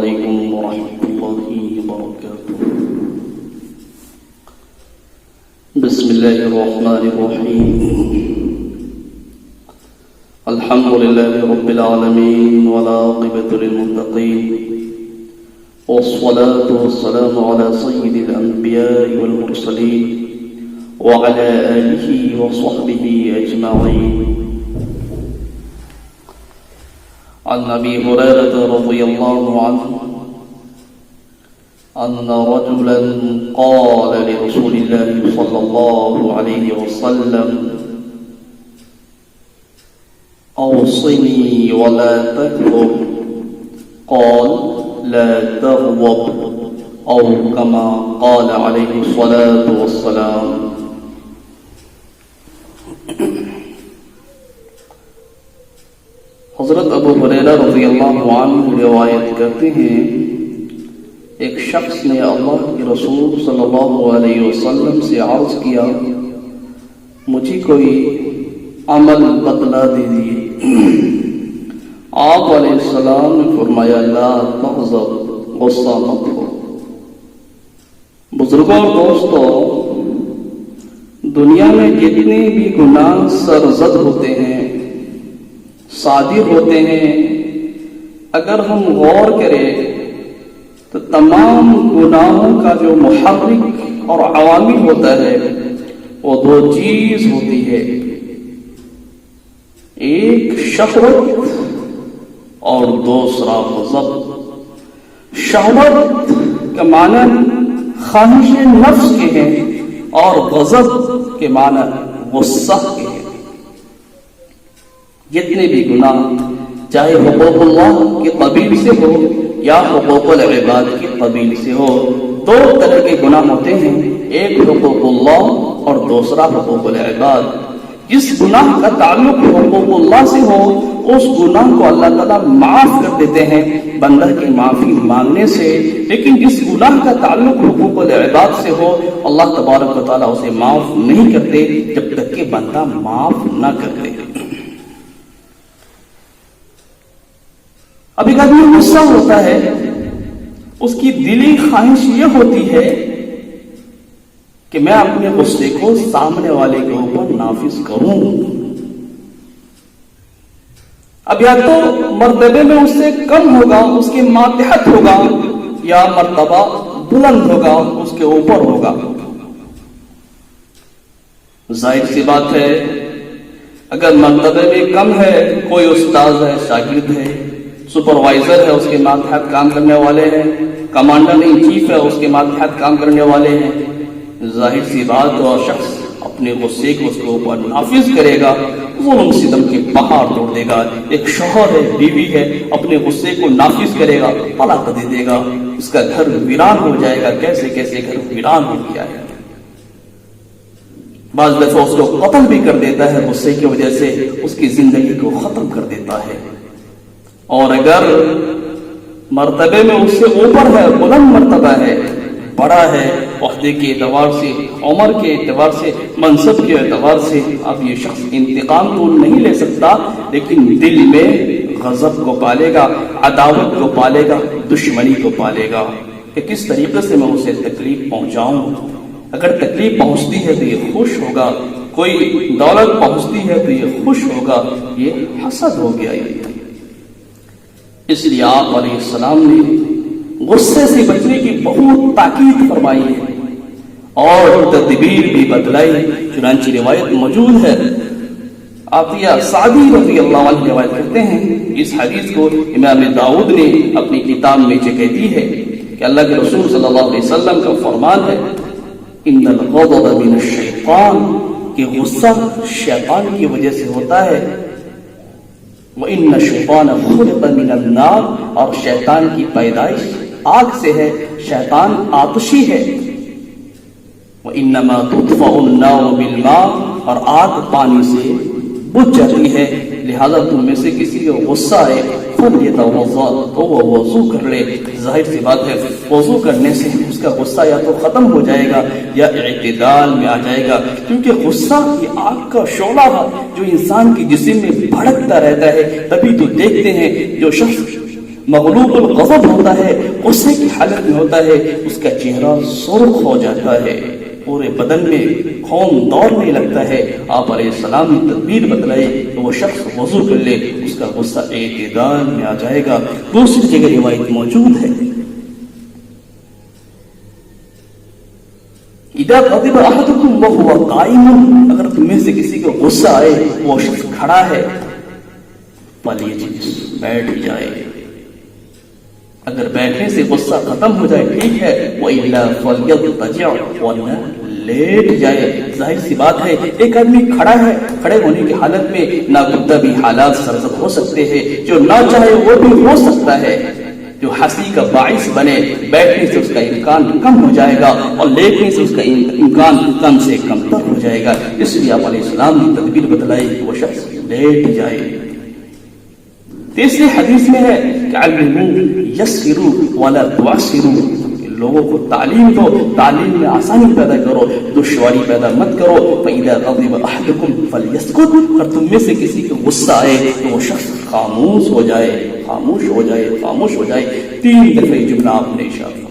عليكم ورحمة الله وبركاته. بسم الله الرحمن الرحيم. الحمد لله رب العالمين والعاقبة للمتقين، والصلاة والسلام على سيد الأنبياء والمرسلين وعلى آله وصحبه أجمعين. عن أبي هريرة رضي الله عنه أن رجلا قال لرسول الله صلى الله عليه وسلم: أوصني ولا تكذب. قال: لا تغضب، أو كما قال عليه الصلاة والسلام. حضرت ابو ہریرہ رضی اللہ عنہ روایت کرتے ہیں، ایک شخص نے اللہ کے رسول صلی اللہ علیہ وسلم سے عرض کیا: مجھے کوئی عمل بتلا دیجیے۔ آپ علیہ السلام نے فرمایا: لا تغضب، غصہ مت ہو۔ بزرگوں اور دوستوں، دنیا میں جتنے بھی گناہ سرزد ہوتے ہیں، صادر ہوتے ہیں، اگر ہم غور کریں تو تمام گناہوں کا جو محرک اور عوامل ہوتا ہے وہ دو چیز ہوتی ہے، ایک شہوت اور دوسرا غضب۔ شہوت کا معنی خواہش نفس کے ہیں اور غضب کے معنی غصہ کے ہیں۔ جتنے بھی گناہ چاہے حقوق اللہ کے قبیل سے ہو یا حقوق العباد کے قبیل سے ہو، دو طرح کے گناہ ہوتے ہیں، ایک حقوق اللہ اور دوسرا حقوق العباد۔ جس گناہ کا تعلق حقوق اللہ سے ہو اس گناہ کو اللہ تعالیٰ معاف کر دیتے ہیں بندہ کی معافی مانگنے سے، لیکن جس گناہ کا تعلق حقوق العباد سے ہو اللہ تبارک و تعالیٰ اسے معاف نہیں کرتے جب تک کہ بندہ معاف نہ کرتے۔ اب ایک آدمی غصہ ہوتا ہے، اس کی دلی خواہش یہ ہوتی ہے کہ میں اپنے غصے کو سامنے والے کے اوپر نافذ کروں۔ اب یا تو مرتبے میں اس سے کم ہوگا، اس کے ماتحت ہوگا، یا مرتبہ بلند ہوگا، اس کے اوپر ہوگا۔ ظاہر سی بات ہے، اگر مرتبے میں کم ہے، کوئی استاد ہے، شاگرد ہے، سپروائزر ہے، اس کے ماتحت کام کرنے والے ہیں، کمانڈر ان چیف ہے، اس کے ماتحت کام کرنے والے ہیں، ظاہر سی بات وہ شخص اپنے غصے کو اس کے اوپر نافذ کرے گا، ظلم ستم کے پہاڑ توڑ دے گا۔ ایک شوہر ہے، بیوی ہے، اپنے غصے کو نافذ کرے گا، طلاق دے دے گا، اس کا گھر ویران ہو جائے گا۔ کیسے کیسے گھر ویران ہو گیا ہے، بعض دفعہ اس کو قتل بھی کر دیتا ہے، غصے کی وجہ سے اس کی زندگی کو ختم کر دیتا ہے۔ اور اگر مرتبے میں اس سے اوپر ہے، بلند مرتبہ ہے، بڑا ہے، عہدے کے اعتبار سے، عمر کے اعتبار سے، منصب کے اعتبار سے، اب یہ شخص انتقام تو نہیں لے سکتا، لیکن دل میں غضب کو پالے گا، عداوت کو پالے گا، دشمنی کو پالے گا کہ کس طریقے سے میں اسے تکلیف پہنچاؤں۔ اگر تکلیف پہنچتی ہے تو یہ خوش ہوگا، کوئی دولت پہنچتی ہے تو یہ خوش ہوگا، یہ حسد ہو گیا۔ اس لیے آپ علیہ السلام نے غصے سے بچنے کی بہت تاکید فرمائی ہے اور تدبیر بھی بتلائی۔ چنانچہ روایت موجود ہے، عطیہ سعدی رضی اللہ عنہ روایت کرتے ہیں، اس حدیث کو امام داؤد نے اپنی کتاب میں جگہ دی ہے کہ اللہ کے رسول صلی اللہ علیہ وسلم کا فرمان ہے: ان الغضب من الشیطان، کہ غصہ شیطان کی وجہ سے ہوتا ہے۔ وَإِنَّ الشَّيْطَانَ خُلِقَ مِنَ النَّارِ، اور شیطان کی پیدائش آگ سے ہے، شیطان آتشی ہے۔ وَإِنَّمَا تُطْفَأُ النَّارُ بِالْمَاءِ، اور آگ پانی سے بجھ جاتی ہے، لہذا تم میں سے کسی کو غصہ ہے فَلْيَتَوَضَّأْ، تو وہ وضو کر لے۔ ظاہر سی بات ہے، وضو کرنے سے اس کا غصہ یا تو ختم ہو جائے گا یا اعتدال میں آ جائے گا، کیونکہ غصہ یہ آگ کا شعلہ ہے جو انسان کے جسم میں بھڑکتا رہتا ہے۔ تبھی تو دیکھتے ہیں جو شخص مغلوب الغضب ہوتا ہے، غصے کی حالت میں ہوتا ہے، اس کا چہرہ سرخ ہو جاتا ہے، پورے بدن میں خون دوڑنے لگتا ہے۔ آپ علیہ السلام نے تدبیر بتلائی کہ وہ شخص وضو کر لے، اس کا غصہ اعتدال میں آ جائے گا۔ دوسری جگہ روایت موجود ہے، اذا غضب احدكم وهو قائم، اگر تم میں سے کسی کو غصہ آئے، وہ شخص کھڑا ہے، فلیجلس، بیٹھ جائے، اگر بیٹھنے سے غصہ ختم ہو جائے ٹھیک ہے، وَإِلَّا فَلْيَضْطَجِعْ، ورنہ لیٹ جائے۔ ظاہر سی بات ہے، ایک آدمی کھڑا ہے، کھڑے ہونے کی حالت میں ناگفتہ حالات سرزد ہو سکتے ہیں، جو نہ چاہے وہ بھی ہو سکتا ہے، جو ہنسی کا باعث بنے، بیٹھنے سے اس کا امکان کم ہو جائے گا اور لیٹنے سے اس کا امکان کم سے کم تر ہو جائے گا۔ اس لیے آپ علیہ السلام نے تدبیر بتلائی کہ وہ شخص لیٹ جائے۔ تیسری حدیث میں ہے کہ علموا یسروا ولا تعسروا، لوگوں کو تعلیم دو، تعلیم میں آسانی پیدا کرو، دشواری پیدا مت کرو۔ فإذا غضب أحدكم فليسكت، اور تم میں سے کسی کو غصہ آئے تو وہ شخص خاموش ہو جائے، خاموش ہو جائے، خاموش ہو جائے۔ 3 دفعہ یہ جملہ آپ نے ارشاد فرمایا۔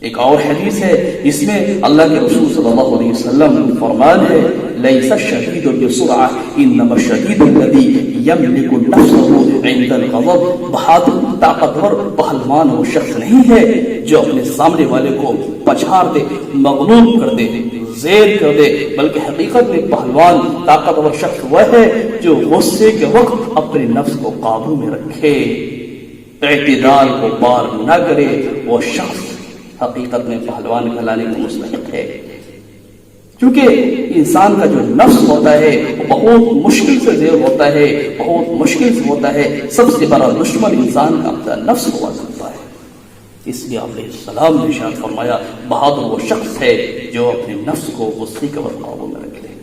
ایک اور حدیث ہے، اس میں اللہ کے رسول صلی اللہ علیہ وسلم فرمان ہے، لیس الشدید بسرعہ انما الشدید الذی یملک نفسه عند الغضب، بہادر طاقتور پہلوان وہ شخص نہیں ہے جو اپنے سامنے والے کو پچھاڑ دے، مغلوب کر دے، زیر کر دے، بلکہ حقیقت میں پہلوان طاقتور شخص وہ ہے جو غصے کے وقت اپنے نفس کو قابو میں رکھے، اعتدال کو پار نہ کرے۔ وہ شخص حقیقت میں پہلوان کہلانے کا مستحق ہے، کیونکہ انسان کا جو نفس ہوتا ہے وہ بہت مشکل سے زیر ہوتا ہے، بہت مشکل سے ہوتا ہے۔ سب سے بڑا دشمن انسان کا اپنا نفس ہوا کرتا ہے۔ اس لیے علیہ السلام نے ارشاد فرمایا، بہادر وہ شخص ہے جو اپنے نفس کو غصے کے وقت قابو میں رکھ لے۔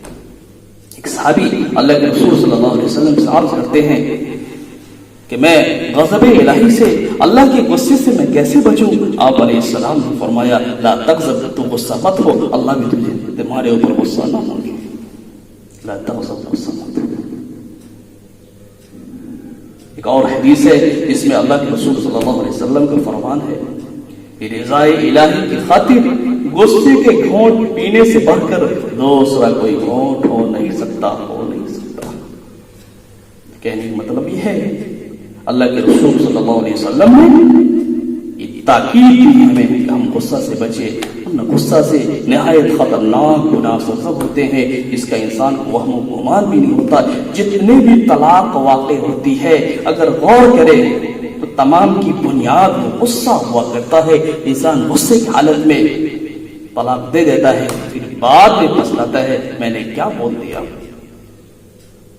ایک صحابی اللہ کے رسول صلی اللہ علیہ وسلم سے عرض کرتے ہیں کہ میں غضب الہی سے، اللہ کے غصے سے میں کیسے بچوں؟ آپ علیہ السلام نے فرمایا، لا تغضب، تو غصہ مت ہو، اللہ بھی تمہارے اوپر غصہ نہ ہوں گے۔ لا تغضب، غصہ مت ہو۔ ایک اور حدیث ہے جس میں اللہ کے رسول صلی اللہ علیہ وسلم کا فرمان ہے کہ رضائے الہی کی خاطر غصے کے گھونٹ پینے سے بڑھ کر دوسرا کوئی گھونٹ ہو نہیں سکتا، ہو نہیں سکتا۔ کہنے کا مطلب یہ ہے، اللہ کے رسول صلی اللہ علیہ وسلم نے یہ تاکید کی ہمیں کہ ہم غصہ سے بچے، غصہ سے نہایت خطرناک گناہ سرزد ہوتے ہیں، اس کا انسان کو وہم و گمان بھی نہیں ہوتا۔ جتنے بھی طلاق واقع ہوتی ہے، اگر غور کرے تو تمام کی بنیاد غصہ ہوا کرتا ہے۔ انسان غصے کی حالت میں طلاق دے دیتا ہے، پھر بعد میں پچھتاتا ہے میں نے کیا بول دیا۔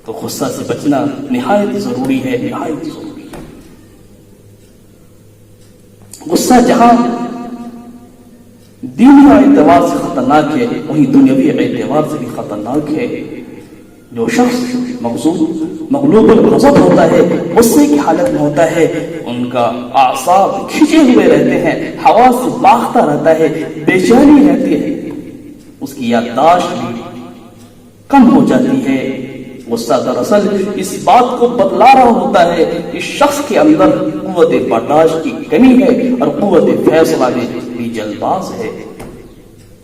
تو غصہ سے بچنا نہایت ضروری ہے، نہایت ضروری ہے۔ غصہ جہاں دینی اعتبار سے خطرناک ہے، وہیں دنیاوی اعتبار سے بھی خطرناک ہے۔ جو شخص مغلوب الغضب ہوتا ہے، غصے کی حالت میں ہوتا ہے، ان کا اعصاب کھنچے ہوئے رہتے ہیں، حواس باختہ رہتا ہے، بے چینی رہتی ہے، اس کی یادداشت بھی کم ہو جاتی ہے۔ غصہ دراصل اس بات کو بتلا رہا ہوتا ہے کہ شخص کے اندر قوت برداشت کی کمی ہے اور قوت فیصلہ میں بھی جلد باز ہے۔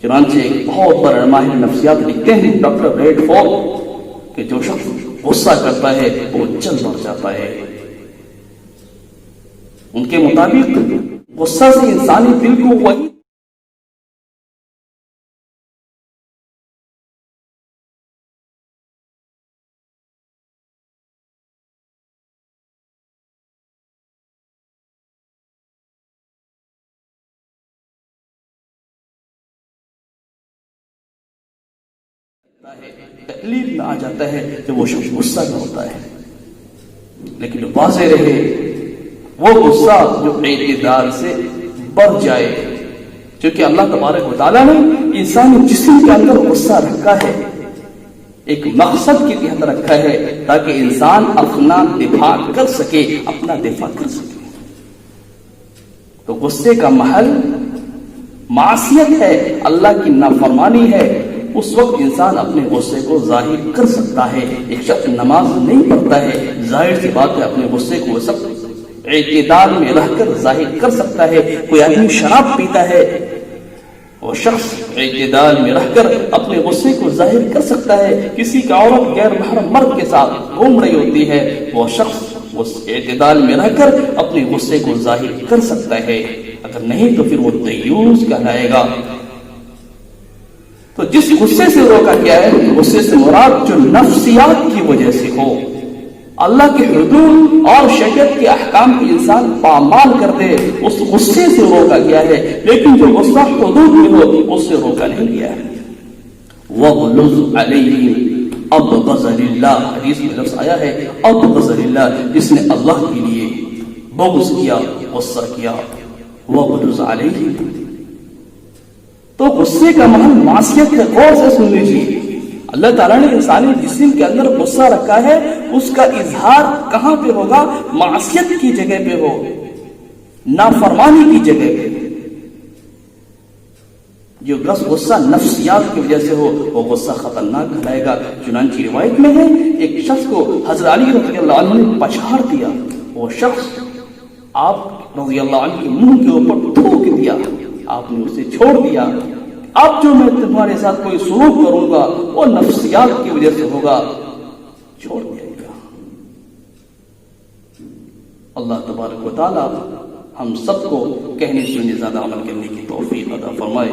چنانچہ ایک بہت بڑا ماہر نفسیات لکھتے ہیں ڈاکٹر ریڈ فورڈ کہ جو شخص غصہ کرتا ہے وہ جلد بڑھ جاتا ہے۔ ان کے مطابق غصہ سے انسانی دل کو وہی تکلیف میں آ جاتا ہے جب وہ شخص غصہ میں ہوتا ہے۔ لیکن واضح رہے وہ غصہ جو اعتدال سے بڑھ جائے، کیونکہ اللہ تبارک و تعالیٰ نے انسانی جسم کے اندر غصہ رکھا ہے، ایک مقصد کے تحت رکھا ہے تاکہ انسان اپنا دفاع کر سکے، اپنا دفاع کر سکے۔ تو غصے کا محل معصیت ہے، اللہ کی نافرمانی ہے، اس وقت انسان اپنے غصے کو ظاہر کر سکتا ہے. ایک شخص نماز نہیں پڑھتا ہے، ظاہر سی بات ہے اپنے غصے کو وہ سب اعتدال میں رہ کر ظاہر کر سکتا ہے. کوئی آدمی شراب پیتا ہے، وہ شخص اعتدال میں رہ کر اپنے غصے کو ظاہر کر سکتا ہے. کسی کا عورت غیر محرم مرد کے ساتھ گھوم رہی ہوتی ہے، وہ شخص اس اعتدال میں رہ کر اپنے غصے کو ظاہر کر سکتا ہے. اگر نہیں تو پھر وہ دیوس کہلائے گا. تو جس غصے سے روکا گیا ہے، غصے سے مراد جو نفسیات کی وجہ سے ہو، اللہ کے حدود اور شریعت کے احکام کی انسان پامال کر دے، اس غصے سے روکا گیا ہے. لیکن جو غصہ حدود میں ہو، اس سے روکا نہیں گیا ہے. وَغْلُظْ عَلَيْهِمْ أَبْغَضَ لِلَّهِ، حدیث میں لفظ آیا ہے أَبْغَضَ لِلَّهِ، جس نے اللہ کے لیے بغض کیا، غصہ کیا. وَغْلُظْ عَلَيْهِمْ، تو غصے کا محل معصیت ہے. غور سے سن لیجیے، اللہ تعالیٰ نے انسانی جسم کے اندر غصہ رکھا ہے، اس کا اظہار کہاں پہ ہوگا؟ معصیت کی جگہ پہ ہو، نافرمانی کی جگہ پہ. جو غصہ نفسیات کی وجہ سے ہو، وہ غصہ خطرناک کہلائے گا. چنانچہ روایت میں ہے ایک شخص کو حضرت علی رضی اللہ عنہ نے پچھاڑ دیا. وہ شخص آپ رضی اللہ عنہ کے منہ کے اوپر تھوک دیا، آپ نے اسے چھوڑ دیا. اب جو میں تمہارے ساتھ کوئی سلوک کروں گا وہ نفسیات کی وجہ سے ہوگا، چھوڑ دیا گیا. اللہ تبارک و تعالی ہم سب کو کہنے سننے زیادہ عمل کرنے کی توفیق عطا فرمائے.